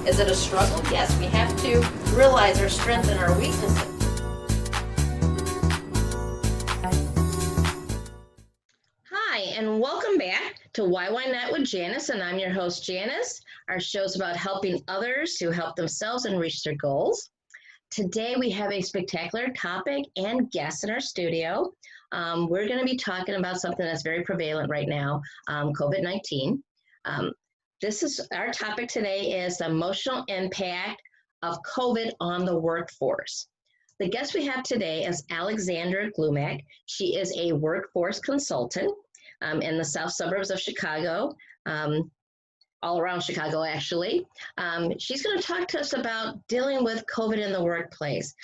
Is it a struggle? Yes, we have to realize our strengths and our weaknesses. Hi, and welcome back to Why Not with Janice, and I'm your host, Janice. Our show is about helping others who help themselves and reach their goals. Today, we have a spectacular topic and guest in our studio. We're going to be talking about something that's very prevalent right now, COVID-19. Our topic today is the emotional impact of COVID on the workforce. The guest we have today is Alexandra Glumac. She is a workforce consultant in the south suburbs of Chicago, all around Chicago, actually. She's going to talk to us about dealing with COVID in the workplace.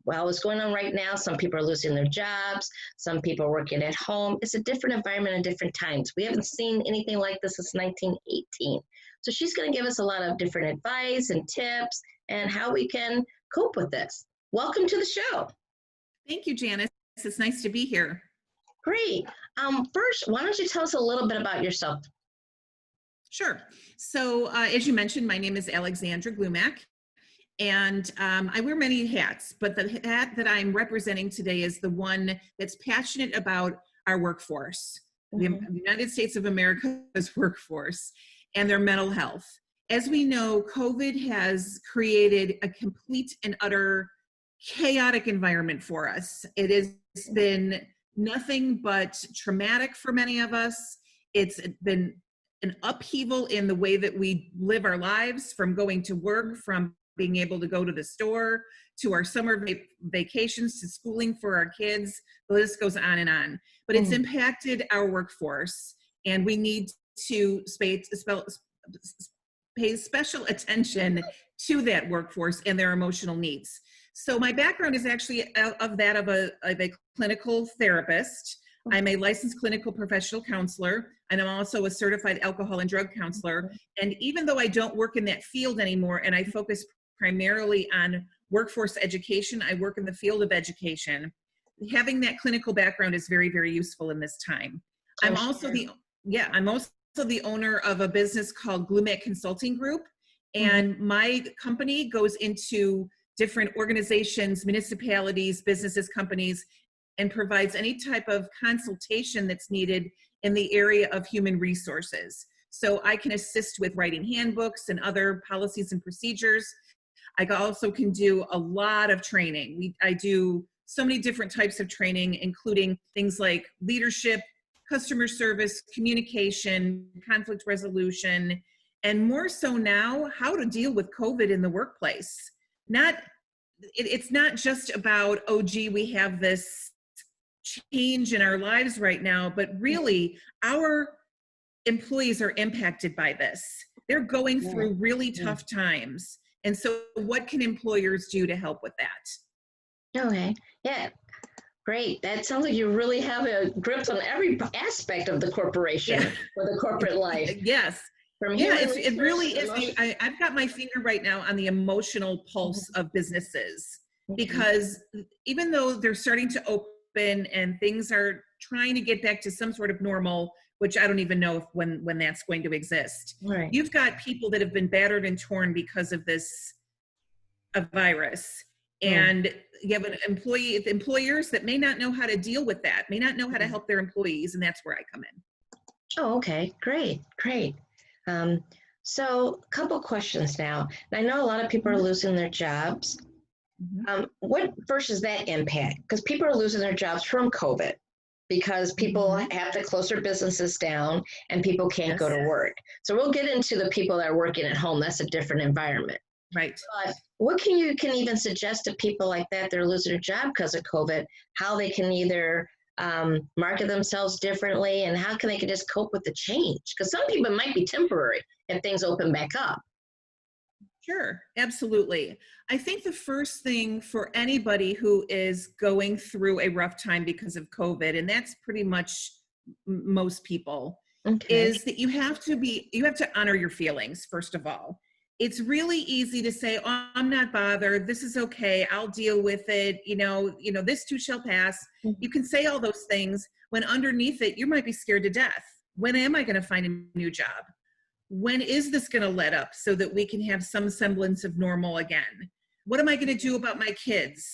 What's going on right now, some people are losing their jobs, some people are working at home. It's a different environment and different times. We haven't seen anything like this since 1918. So she's going to give us a lot of different advice and tips and how we can cope with this. Welcome to the show. Thank you, Janice. It's nice to be here. Great. First, why don't you tell us a little bit about yourself? Sure. So as you mentioned, my name is Alexandra Glumac, and I wear many hats, but the hat that I'm representing today is the one that's passionate about our workforce, the United States of America's workforce, and their mental health. As we know, COVID has created a complete and utter chaotic environment for us. It has been nothing but traumatic for many of us. It's been an upheaval in the way that we live our lives, from going to work, from being able to go to the store, to our summer vacations, to schooling for our kids. The list goes on and on. But it's impacted our workforce, and we need to pay special attention to that workforce and their emotional needs. So my background is actually of a clinical therapist. I'm a licensed clinical professional counselor, and I'm also a certified alcohol and drug counselor. And even though I don't work in that field anymore, and I focus primarily on workforce education, I work in the field of education. Having that clinical background is very, very useful in this time. I'm also the owner of a business called Glumac Consulting Group, and my company goes into different organizations, municipalities, businesses, companies, and provides any type of consultation that's needed in the area of human resources. So I can assist with writing handbooks and other policies and procedures. I also can do a lot of training. I do so many different types of training, including things like leadership, customer service, communication, conflict resolution, and more so now, how to deal with COVID in the workplace. It's not just about, oh, gee, we have this change in our lives right now, but really our employees are impacted by this. They're going through really tough times. And so what can employers do to help with that? Okay. Yeah. Great. That sounds like you really have a grip on every aspect of the corporation or the corporate life. Yes. It really is. I've got my finger right now on the emotional pulse of businesses, because even though they're starting to open and things are trying to get back to some sort of normal, which I don't even know when that's going to exist. Right. You've got people that have been battered and torn because of this virus. And you have employers that may not know how to deal with that, may not know how to help their employees, and that's where I come in. Oh, okay. Great. So a couple questions now. I know a lot of people are losing their jobs. What first is that impact? Because people are losing their jobs from COVID, because people have to close their businesses down and people can't go to work. So we'll get into the people that are working at home. That's a different environment. Right. But what can you even suggest to people like that are losing their job because of COVID, how they can either market themselves differently, and how can they just cope with the change? Because some people might be temporary if things open back up. Sure, absolutely. I think the first thing for anybody who is going through a rough time because of COVID, and that's pretty much most people, is that you have to honor your feelings, first of all. It's really easy to say, oh, I'm not bothered. This is okay. I'll deal with it. This too shall pass. You can say all those things when underneath it, you might be scared to death. When am I going to find a new job? when is this going to let up so that we can have some semblance of normal again? What am I going to do about my kids?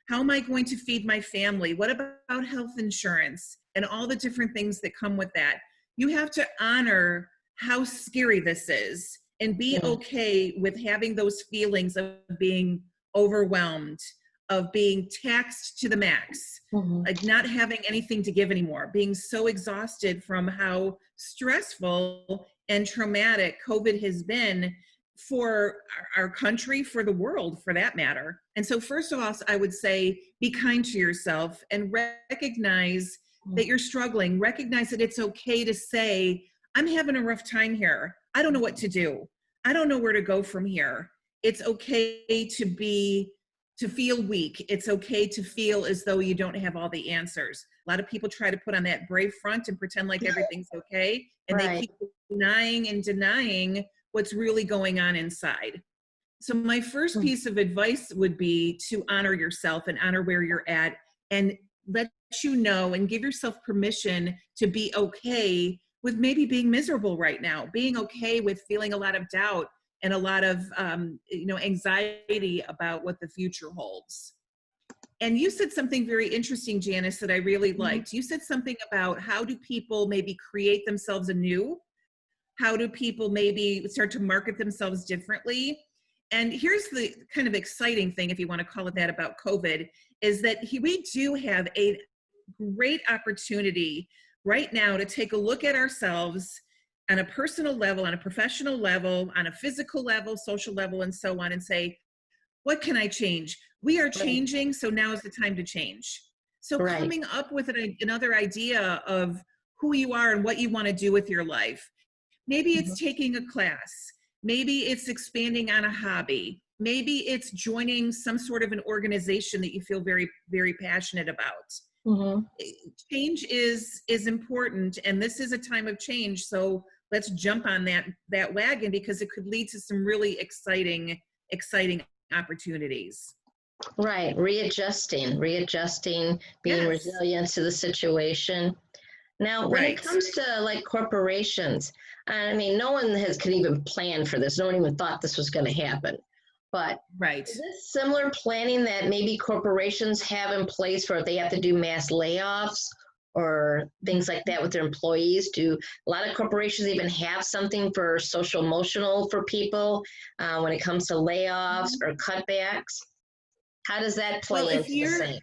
How am I going to feed my family? What about health insurance and all the different things that come with that? You have to honor how scary this is and be okay with having those feelings of being overwhelmed, of being taxed to the max, like not having anything to give anymore, being so exhausted from how stressful and traumatic COVID has been for our country, for the world, for that matter. And so first of all, I would say, be kind to yourself and recognize that you're struggling. Recognize that it's okay to say, I'm having a rough time here. I don't know what to do. I don't know where to go from here. It's okay to feel weak. It's okay to feel as though you don't have all the answers. A lot of people try to put on that brave front and pretend like everything's okay. And they keep denying and denying what's really going on inside. So my first piece of advice would be to honor yourself and honor where you're at and let you know and give yourself permission to be okay with maybe being miserable right now, being okay with feeling a lot of doubt and a lot of anxiety about what the future holds. And you said something very interesting, Janice, that I really liked. You said something about how do people maybe create themselves anew? How do people maybe start to market themselves differently? And here's the kind of exciting thing, if you want to call it that, about COVID, is that we do have a great opportunity right now to take a look at ourselves on a personal level, on a professional level, on a physical level, social level, and so on, and say, what can I change? We are changing, so now is the time to change. So coming up with another idea of who you are and what you want to do with your life. Maybe it's taking a class. Maybe it's expanding on a hobby. Maybe it's joining some sort of an organization that you feel very, very passionate about. Change is important, and this is a time of change. So let's jump on that wagon, because it could lead to some really exciting opportunities. Right, readjusting, being resilient to the situation. Now, when it comes to like corporations, I mean, no one can even plan for this. No one even thought this was going to happen. But is this similar planning that maybe corporations have in place for if they have to do mass layoffs or things like that with their employees? Do a lot of corporations even have something for social emotional for people when it comes to layoffs or cutbacks? How does that play into the same?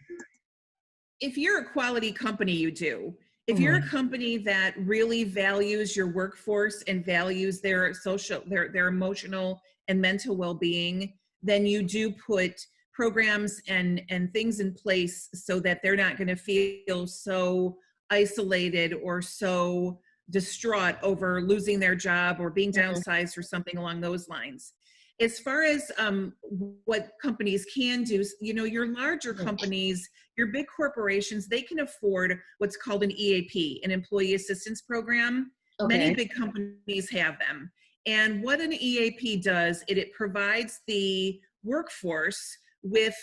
If you're a quality company, you do. If you're a company that really values your workforce and values their social, their emotional and mental well-being, then you do put programs and things in place so that they're not going to feel so isolated or so distraught over losing their job or being downsized or something along those lines. As far as what companies can do, your larger companies, your big corporations, they can afford what's called an EAP, an employee assistance program. Many big companies have them. And what an EAP does, it provides the workforce with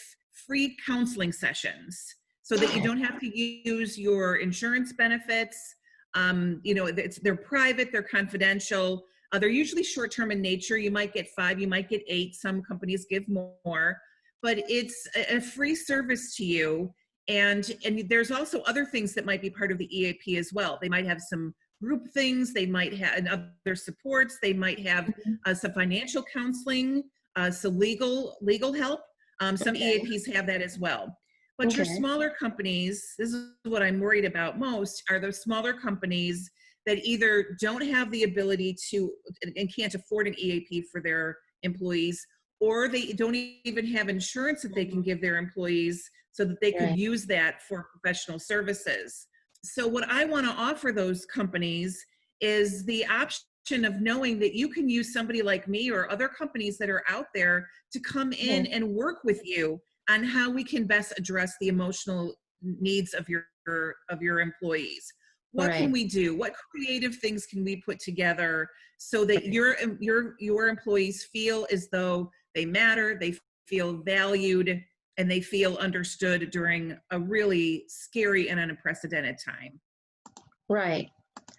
free counseling sessions so that you don't have to use your insurance benefits. They're private, they're confidential. They're usually short-term in nature. You might get 5, you might get 8. Some companies give more, but it's a free service to you. And there's also other things that might be part of the EAP as well. They might have some group things. They might have other supports. They might have some financial counseling, some legal help. Some EAPs have that as well. But your smaller companies, this is what I'm worried about most, are those smaller companies that either don't have the ability to and can't afford an EAP for their employees, or they don't even have insurance that they can give their employees so that they could use that for professional services. So what I want to offer those companies is the option of knowing that you can use somebody like me or other companies that are out there to come in and work with you on how we can best address the emotional needs of your employees. What can we do? What creative things can we put together so that your employees feel as though they matter, they feel valued, and they feel understood during a really scary and unprecedented time? Right.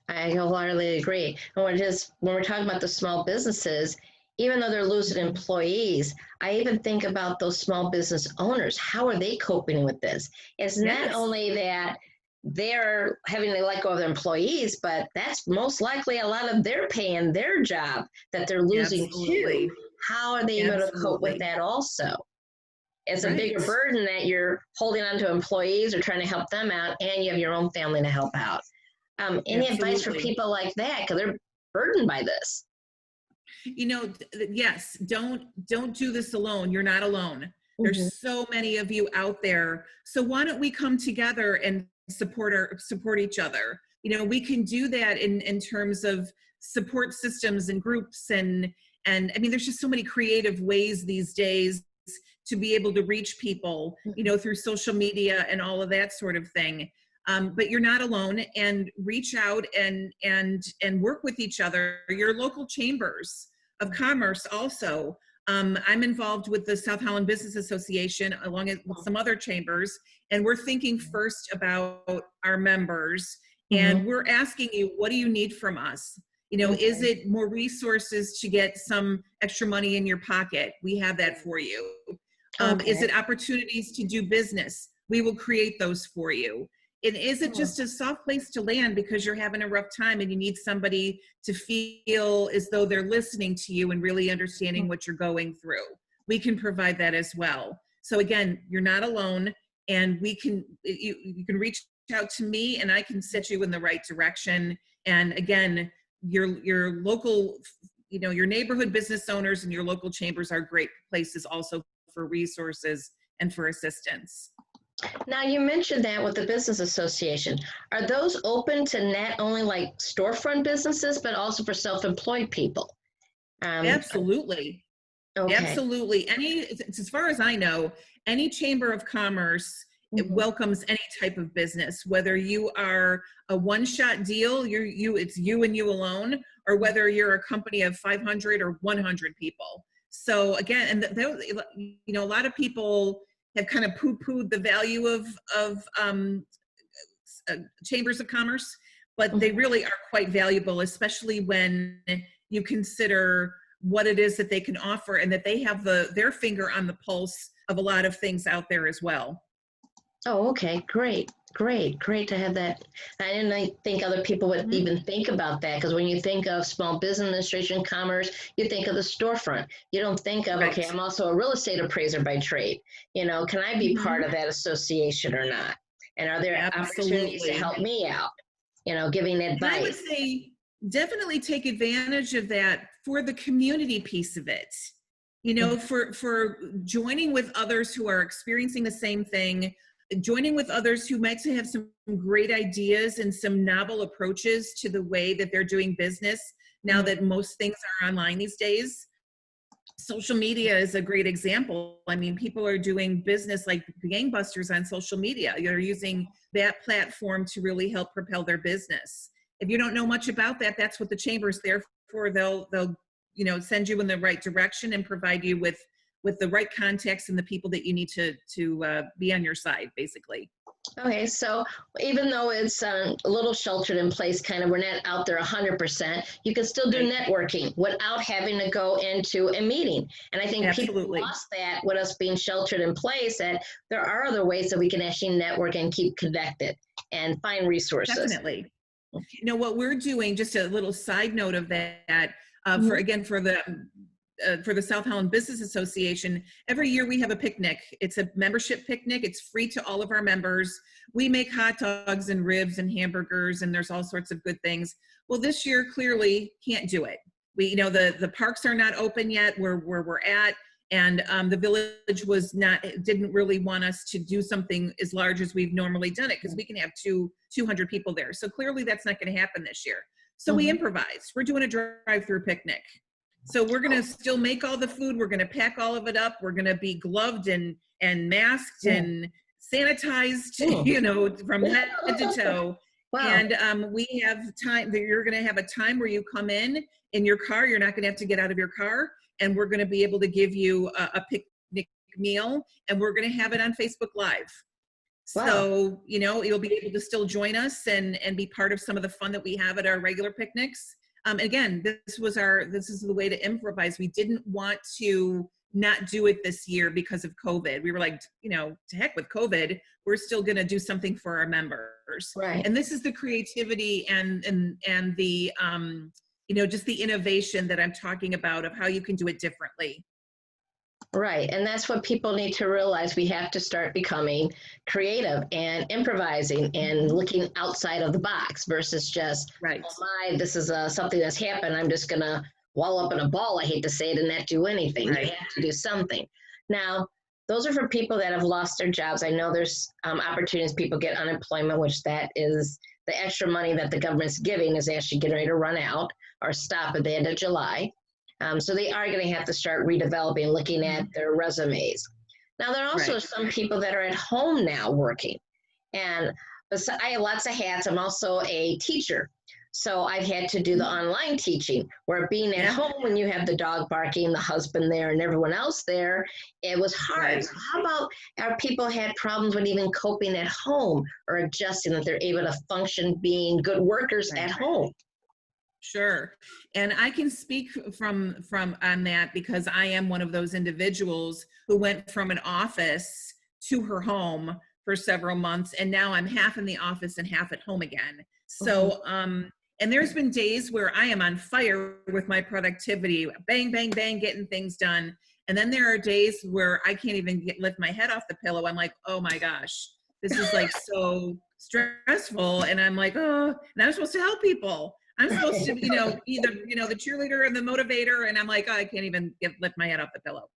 I wholeheartedly agree. And when we're talking about the small businesses, even though they're losing employees, I even think about those small business owners. How are they coping with this? It's not Yes, only that they're having to let go of their employees, but that's most likely a lot of their pay in their job that they're losing too. absolutely. How are they able to cope with Absolutely. that also? It's a bigger Right. burden that you're holding on to employees or trying to help them out, and you have your own family to help out. Any advice for Absolutely. people like that because they're burdened by this? Yes, don't do this alone. You're not alone. Mhm. There's so many of you out there. So why don't we come together and support each other? We can do that in terms of support systems and groups and I mean there's just so many creative ways these days to be able to reach people, through social media and all of that sort of thing. But you're not alone, and reach out and work with each other. Your local chambers of commerce also. I'm involved with the South Holland Business Association along with some other chambers, and we're thinking first about our members, Mhm. and we're asking you, what do you need from us? Is Okay. it more resources to get some extra money in your pocket? We have that for you. Is Okay. it opportunities to do business? We will create those for you. And is it Hmm. just a soft place to land because you're having a rough time and you need somebody to feel as though they're listening to you and really understanding what you're going through? We can provide that as well. So again, you're not alone, and you can reach out to me and I can set you in the right direction. And again, your local, your neighborhood business owners and your local chambers are great places also for resources and for assistance. Now you mentioned that with the business association. Are those open to not only like storefront businesses, but also for self-employed people? Um, Absolutely. okay. Absolutely. As far as I know, any chamber of commerce, it Mhm. welcomes any type of business, whether you are a one-shot deal, it's you and you alone, or whether you're a company of 500 or 100 people. So again, a lot of people have kind of poo-pooed the value of chambers of commerce, but they Mhm. really are quite valuable, especially when you consider what it is that they can offer and that they have their finger on the pulse of a lot of things out there as well. Oh, okay. Great. Great. Great to have that. I didn't think other people would Mhm. even think about that because when you think of small business administration, commerce, you think of the storefront. You don't think of, okay, Right. I'm also a real estate appraiser by trade. Can I be part Mhm. of that association or not? And are there opportunities to Absolutely. help me out? Giving And I would advice. say definitely take advantage of that for the community piece of it. For joining with others who are experiencing the same thing, joining with others who might have some great ideas and some novel approaches to the way that they're doing business now Mhm. that most things are online these days. Social media is a great example. I mean, people are doing business like gangbusters on social media. They're using that platform to really help propel their business. If you don't know much about that, that's what the chamber's there for. They'll send you in the right direction and provide you with the right contacts and the people that you need to be on your side, basically. Okay, so even though it's a little sheltered in place, kind of, we're not out there 100%, you can still do Right. networking without having to go into a meeting. And I think people Absolutely. lost that with us being sheltered in place, that there are other ways that we can actually network and keep connected and find resources. Definitely. What we're doing, just a little side note of that, Mhm. for the South Holland Business Association, every year we have a picnic. It's a membership picnic. It's free to all of our members. We make hot dogs and ribs and hamburgers, and there's all sorts of good things. Well, this year clearly can't do it. The parks are not open yet where we're at, and the village didn't really want us to do something as large as we've normally done it because we can have 200 people there. So clearly that's not going to happen this year. So we Mhm. improvised. We're doing a drive-through picnic. So we're going to Oh, still make all the food. We're going to pack all of it up. We're going to be gloved and masked yeah. and sanitized, Mm. from head to toe. Wow. And we have time that you're going to have a time where you come in your car. You're not going to have to get out of your car. And we're going to be able to give you a picnic meal. And we're going to have it on Facebook Live. Wow. So, you'll be able to still join us and be part of some of the fun that we have at our regular picnics. Again, this is the way to improvise. We didn't want to not do it this year because of COVID. We were like, to heck with COVID, we're still going to do something for our members. Right. And this is the creativity and the, just the innovation that I'm talking about of how you can do it differently. Right. And that's what people need to realize. We have to start becoming creative and improvising and looking outside of the box versus just, right. Oh this is something that's happened. I'm just going to wall up in a ball, I hate to say it, and not do anything. Right. You have to do something. Now, those are for people that have lost their jobs. I know there's opportunities, people get unemployment, which that is the extra money that the government's giving is actually getting ready to run out or stop at the end of July. So they are going to have to start redeveloping, looking at their resumes. Now, there are also right. some people that are at home now working. And I have lots of hats. I'm also a teacher. So I've had to do the online teaching where being at home when you have the dog barking, the husband there and everyone else there, it was hard. Right. So how about our people had problems with even coping at home or adjusting that they're able to function being good workers at home? Sure. And I can speak from on that because I am one of those individuals who went from an office to her home for several months. And now I'm half in the office and half at home again. So, and there's been days where I am on fire with my productivity, bang, bang, bang, getting things done. And then there are days where I can't even lift my head off the pillow. I'm like, oh my gosh, this is like so stressful. And I'm like, oh, and I'm supposed to help people. I'm supposed to, either, the cheerleader and the motivator. And I'm like, oh, I can't even lift my head off the pillow.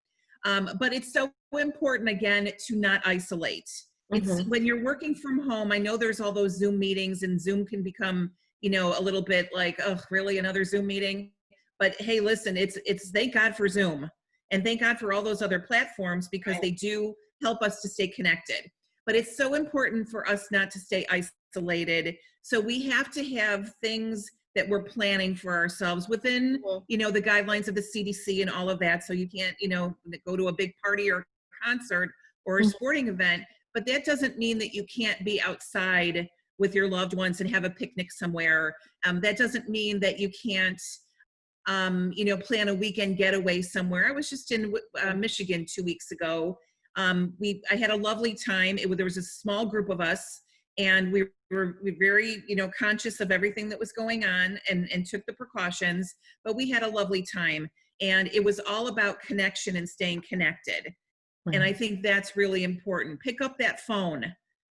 But it's so important, again, to not isolate. It's when you're working from home, I know there's all those Zoom meetings and Zoom can become, a little bit like, oh, really another Zoom meeting? But hey, listen, it's thank God for Zoom and thank God for all those other platforms because they do help us to stay connected. But it's so important for us not to stay isolated. So we have to have things that we're planning for ourselves within, the guidelines of the CDC and all of that. So you can't, go to a big party or concert or a sporting event, but that doesn't mean that you can't be outside with your loved ones and have a picnic somewhere. That doesn't mean that you can't, plan a weekend getaway somewhere. I was just in Michigan 2 weeks ago. I had a lovely time. There was a small group of us and we were very, conscious of everything that was going on and took the precautions, but we had a lovely time. And it was all about connection and staying connected. And I think that's really important. Pick up that phone,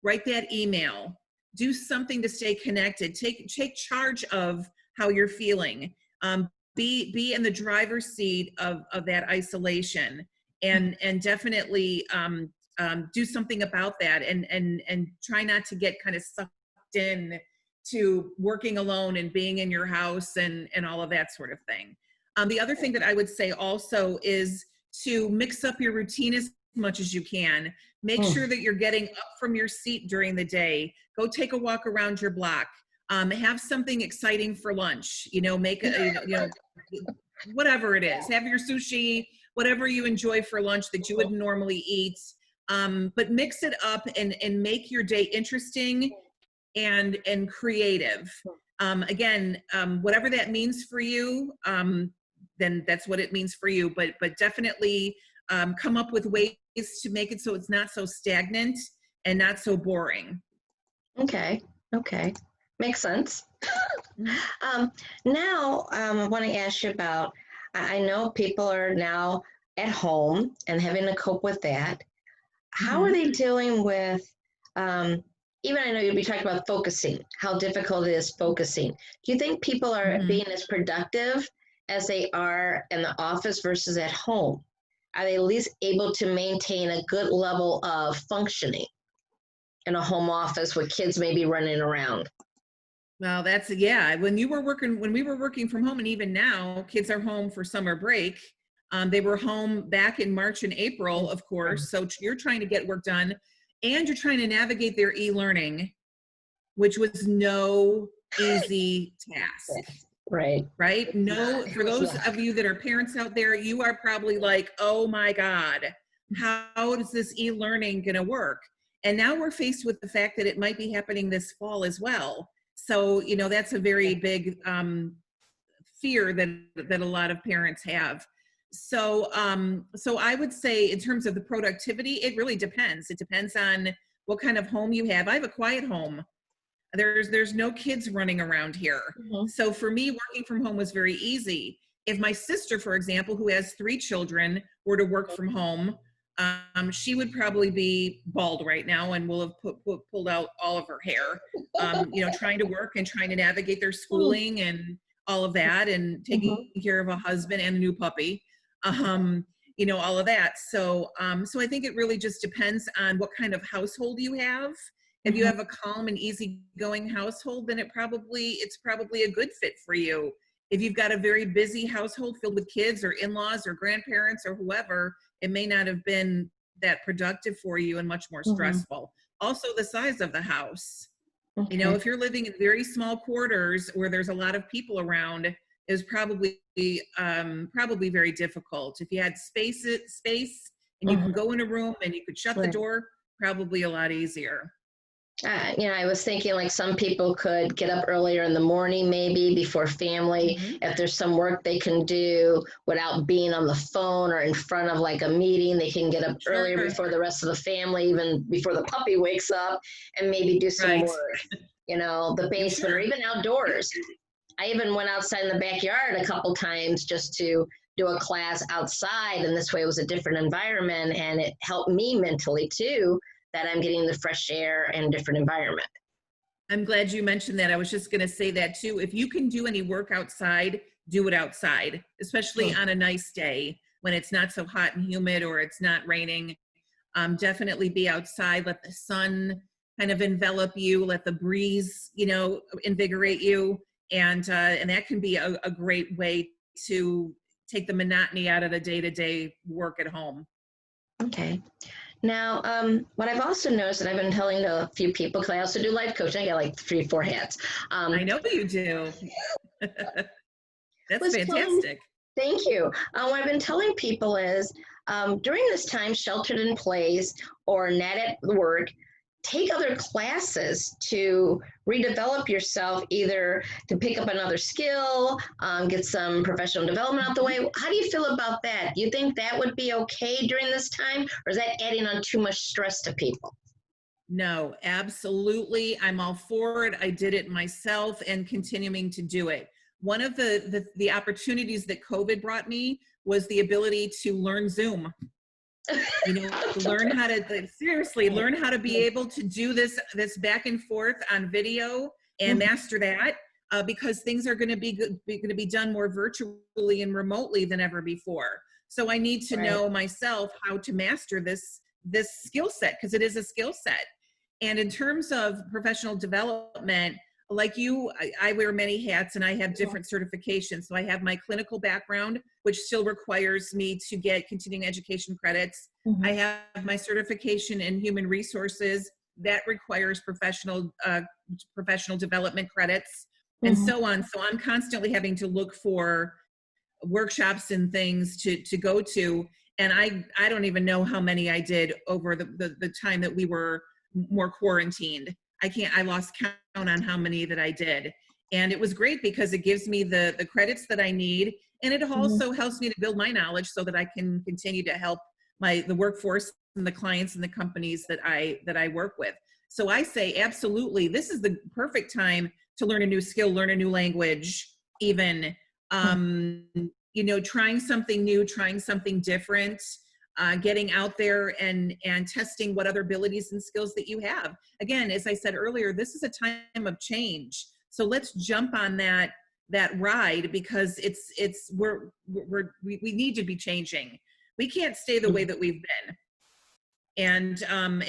write that email, do something to stay connected. Take charge of how you're feeling. Be in the driver's seat of that isolation, and definitely do something about that, and try not to get kind of sucked in to working alone and being in your house and all of that sort of thing. The other thing that I would say also is to mix up your routine as much as you can. Make sure that you're getting up from your seat during the day. Go take a walk around your block. Have something exciting for lunch. Make whatever it is. Have your sushi, whatever you enjoy for lunch that you wouldn't normally eat. But mix it up and make your day interesting and creative. Again, whatever that means for you, then that's what it means for you. But definitely come up with ways to make it so it's not so stagnant and not so boring. Okay. Makes sense. Now, I want to ask you about, I know people are now at home and having to cope with that. How are they dealing with, even I know you'll be talking about focusing, how difficult it is focusing. Do you think people are being as productive as they are in the office versus at home? Are they at least able to maintain a good level of functioning in a home office with kids maybe running around? Well, when we were working from home, and even now, kids are home for summer break. They were home back in March and April, of course. So you're trying to get work done and you're trying to navigate their e-learning, which was no easy task. Right? No, for those of you that are parents out there, you are probably like, oh my God, how is this e-learning going to work? And now we're faced with the fact that it might be happening this fall as well. So, that's a very big fear that a lot of parents have. So, so I would say in terms of the productivity, it really depends. It depends on what kind of home you have. I have a quiet home. There's no kids running around here. Mhm. So for me, working from home was very easy. If my sister, for example, who has 3 children, were to work from home, she would probably be bald right now and will have pulled out all of her hair, trying to work and trying to navigate their schooling and all of that, and taking care of a husband and a new puppy, all of that. So, so I think it really just depends on what kind of household you have. If you have a calm and easygoing household, then it's probably a good fit for you. If you've got a very busy household filled with kids or in-laws or grandparents or whoever, it may not have been that productive for you and much more stressful. Also, the size of the house. Okay. If you're living in very small quarters where there's a lot of people around, is probably very difficult. If you had space and you can go in a room and you could shut the door, probably a lot easier. I was thinking like some people could get up earlier in the morning, maybe before family. If there's some work they can do without being on the phone or in front of like a meeting, they can get up earlier before the rest of the family, even before the puppy wakes up, and maybe do some work, the basement or even outdoors. I even went outside in the backyard a couple times just to do a class outside, and this way it was a different environment, and it helped me mentally too, that I'm getting the fresh air and different environment. I'm glad you mentioned that. I was just going to say that too. If you can do any work outside, do it outside, especially on a nice day when it's not so hot and humid or it's not raining. Definitely be outside. Let the sun kind of envelop you. Let the breeze, invigorate you. And that can be a great way to take the monotony out of the day-to-day work at home. Okay. Now, what I've also noticed, and I've been telling to a few people, because I also do life coaching, I got like 3-4 hats. I know you do. That's fantastic. Thank you. What I've been telling people is, during this time, sheltered in place or not at work, take other classes to redevelop yourself, either to pick up another skill, get some professional development out the way. How do you feel about that? Do you think that would be okay during this time, or is that adding on too much stress to people? No, absolutely. I'm all for it. I did it myself and continuing to do it. One of the opportunities that COVID brought me was the ability to learn Zoom. Learn how to be able to do this back and forth on video and master that, because things are going to be done more virtually and remotely than ever before. So I need to know myself how to master this skill set, because it is a skill set. And in terms of professional development, like you, I wear many hats and I have different certifications. So I have my clinical background, which still requires me to get continuing education credits. I have my certification in human resources that requires professional development credits, and so on. So I'm constantly having to look for workshops and things to go to. And I don't even know how many I did over the time that we were more quarantined. I lost count on how many that I did. And it was great because it gives me the credits that I need. And it also helps me to build my knowledge so that I can continue to help the workforce and the clients and the companies that I work with. So I say, absolutely, this is the perfect time to learn a new skill, learn a new language, even, trying something new, trying something different. Getting out there and testing what other abilities and skills that you have. Again, as I said earlier, this is a time of change. So let's jump on that ride, because we need to be changing. We can't stay the way that we've been. And I'm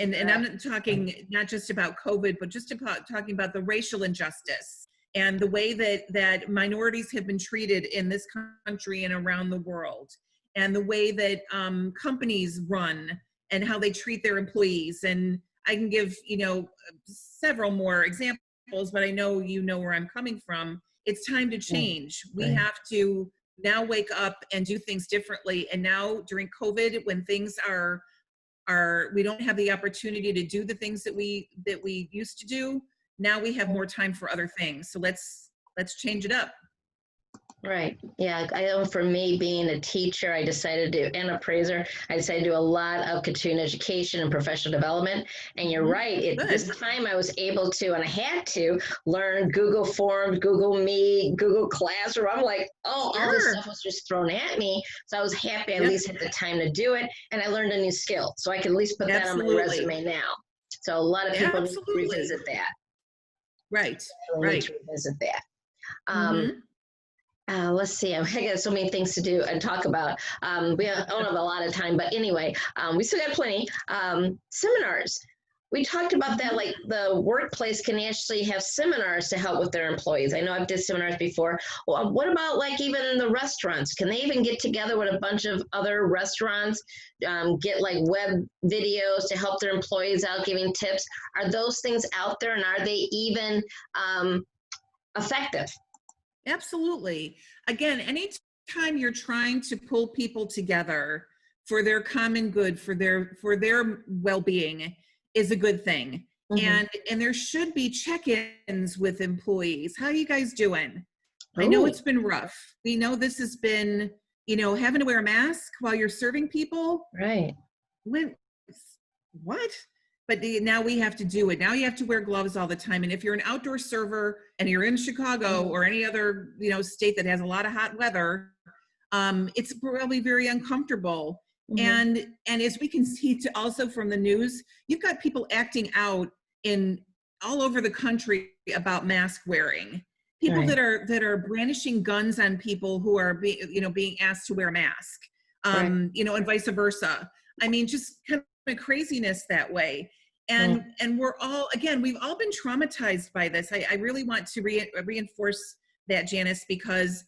talking not just about COVID, but just about talking about the racial injustice and the way that minorities have been treated in this country and around the world. And the way that companies run and how they treat their employees. And I can give, several more examples, but I know you know where I'm coming from. It's time to change. We have to now wake up and do things differently. And now during COVID, when things are we don't have the opportunity to do the things that we used to do. Now we have more time for other things. So let's change it up. Right. Yeah. I know for me being a teacher, I decided to, and appraiser, I decided to do a lot of continuing education and professional development. And you're right. This time I was able to, and I had to learn Google Forms, Google Meet, Google Classroom. I'm like, oh, all this stuff was just thrown at me. So I was happy I at least had the time to do it. And I learned a new skill. So I can at least put that on my resume now. So a lot of people need to revisit that. Right. Need to revisit that. Let's see, I got so many things to do and talk about. We don't have a lot of time, but anyway, we still got plenty. Seminars. We talked about that, like the workplace can actually have seminars to help with their employees. I know I've did seminars before. Well, what about like even the restaurants? Can they even get together with a bunch of other restaurants, get like web videos to help their employees out, giving tips? Are those things out there, and are they even effective? Absolutely. Again, anytime you're trying to pull people together for their common good, for their well-being, is a good thing. And there should be check-ins with employees. How are you guys doing? I know it's been rough. We know this has been, having to wear a mask while you're serving people. Right. What? But now we have to do it. Now you have to wear gloves all the time. And if you're an outdoor server and you're in Chicago or any other, state that has a lot of hot weather, it's probably very uncomfortable. And as we can see also from the news, you've got people acting out all over the country about mask wearing. People that are brandishing guns on people who are being asked to wear a mask, and vice versa. I mean, just kind of craziness that way. And we're all, again, we've all been traumatized by this. I really want to reinforce that, Janice, because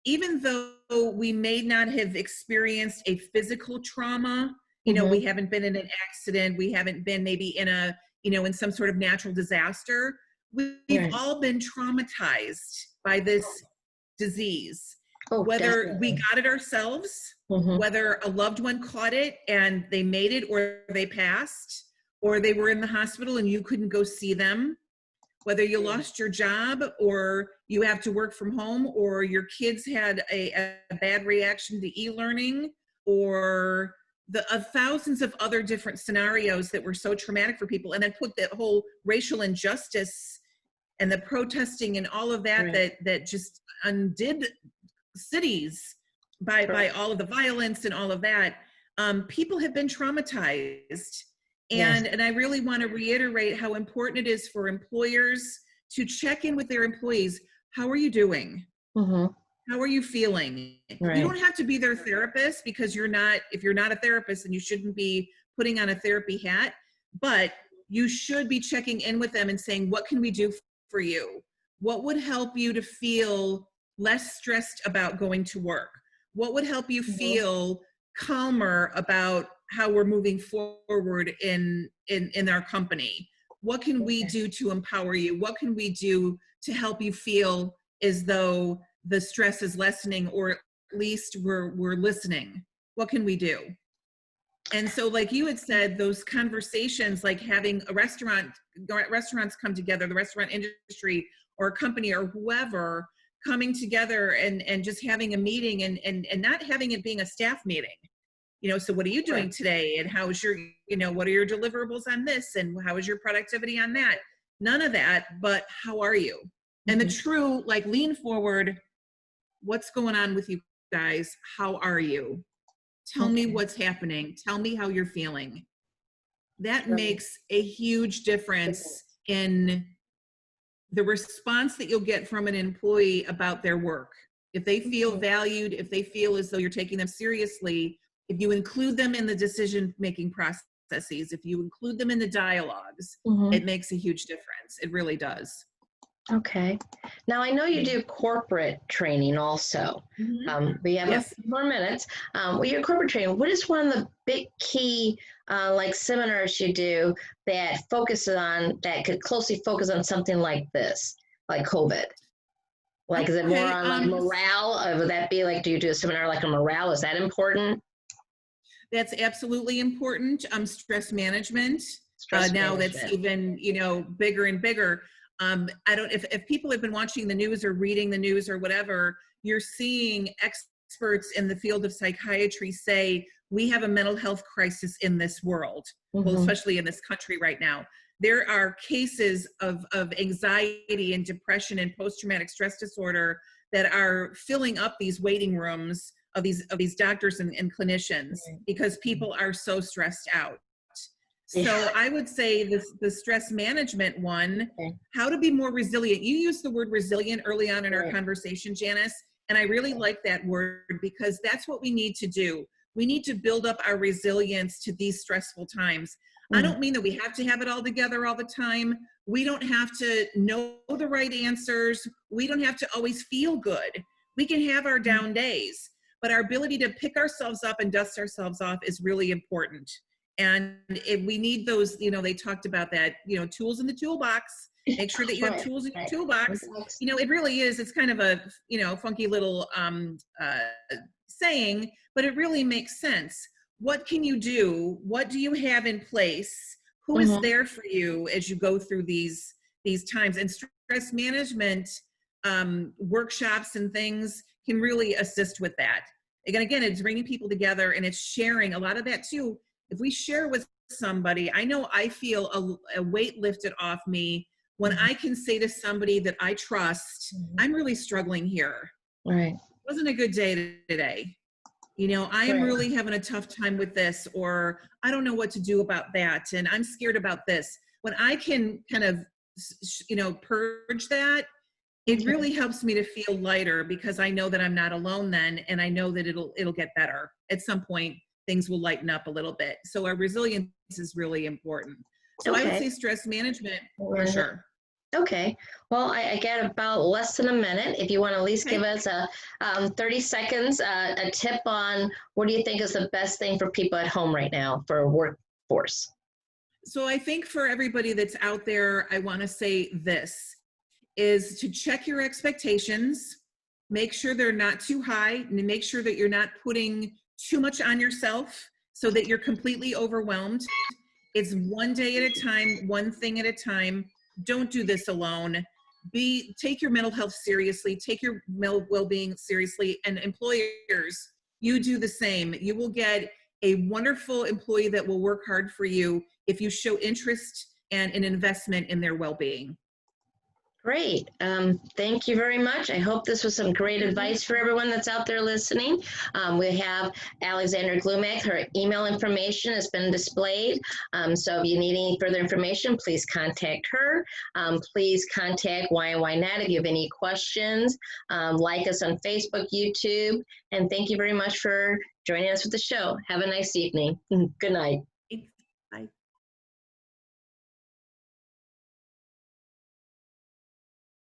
even though we may not have experienced a physical trauma, we haven't been in an accident, we haven't been maybe in in some sort of natural disaster, we've all been traumatized by this disease. Whether we got it ourselves, whether a loved one caught it and they made it, or they passed, or they were in the hospital and you couldn't go see them, whether you lost your job or you have to work from home, or your kids had a bad reaction to e-learning, or the thousands of other different scenarios that were so traumatic for people, and then put that whole racial injustice and the protesting and all of that that just undid cities by all of the violence and all of that. People have been traumatized. And I really want to reiterate how important it is for employers to check in with their employees. How are you doing? How are you feeling? You don't have to be their therapist, because if you're not a therapist, then you shouldn't be putting on a therapy hat, but you should be checking in with them and saying, what can we do for you? What would help you to feel less stressed about going to work? What would help you feel calmer about how we're moving forward in our company? What can we do to empower you? What can we do to help you feel as though the stress is lessening, or at least we're listening? What can we do? And so, like you had said, those conversations, like having restaurants come together, the restaurant industry or a company or whoever coming together and just having a meeting and not having it being a staff meeting. So what are you doing today? And how's your, what are your deliverables on this? And how is your productivity on that? None of that, but how are you? And the true, like, lean forward, what's going on with you guys? How are you? Tell me what's happening. Tell me how you're feeling. That makes a huge difference in the response that you'll get from an employee about their work. If they feel valued, if they feel as though you're taking them seriously, if you include them in the decision-making processes, if you include them in the dialogues, it makes a huge difference. It really does. Okay. Now, I know you do corporate training also. We have a few more minutes. With your corporate training, what is one of the big key like seminars you do that could closely focus on something like this, like COVID? Like, is it more on like morale? Would that be like, do you do a seminar like on morale? Is that important? That's absolutely important. Stress management. Now that's even, bigger and bigger. I don't, if people have been watching the news or reading the news or whatever, you're seeing experts in the field of psychiatry say, we have a mental health crisis in this world, well, especially in this country right now. There are cases of anxiety and depression and post-traumatic stress disorder that are filling up these waiting rooms of these doctors and clinicians because people are so stressed out. So I would say the stress management one, how to be more resilient. You used the word resilient early on in our conversation, Janice, and I really like that word because that's what we need to do. We need to build up our resilience to these stressful times. I don't mean that we have to have it all together all the time. We don't have to know the right answers. We don't have to always feel good. We can have our down days, but our ability to pick ourselves up and dust ourselves off is really important. And if we need those, they talked about that, tools in the toolbox. Make sure that you have tools in your toolbox. It really is. It's kind of a, funky little saying, but it really makes sense. What can you do? What do you have in place? Who is there for you as you go through these times? And stress management workshops and things can really assist with that. Again, it's bringing people together and it's sharing a lot of that too. If we share with somebody, I know I feel a weight lifted off me when I can say to somebody that I trust, I'm really struggling here. Right. It wasn't a good day today. I am really having a tough time with this, or I don't know what to do about that. And I'm scared about this. When I can kind of, purge that, it really helps me to feel lighter because I know that I'm not alone then. And I know that it'll get better at some point. Things will lighten up a little bit. So our resilience is really important. So I would say stress management for sure. Okay. Well, I got about less than a minute. If you want to at least give us 30 seconds, a tip on what do you think is the best thing for people at home right now for workforce? So I think for everybody that's out there, I want to say this is to check your expectations, make sure they're not too high, and make sure that you're not putting too much on yourself so that you're completely overwhelmed. It's one day at a time, one thing at a time. Don't do this alone. Take your mental health seriously, take your well-being seriously, and employers, you do the same. You will get a wonderful employee that will work hard for you if you show interest and an investment in their well-being. Great. Thank you very much. I hope this was some great advice for everyone that's out there listening. We have Alexandra Glumac. Her email information has been displayed. So if you need any further information, please contact her. Please contact YNYNet if you have any questions. Like us on Facebook, YouTube. And thank you very much for joining us with the show. Have a nice evening. Good night. Bye.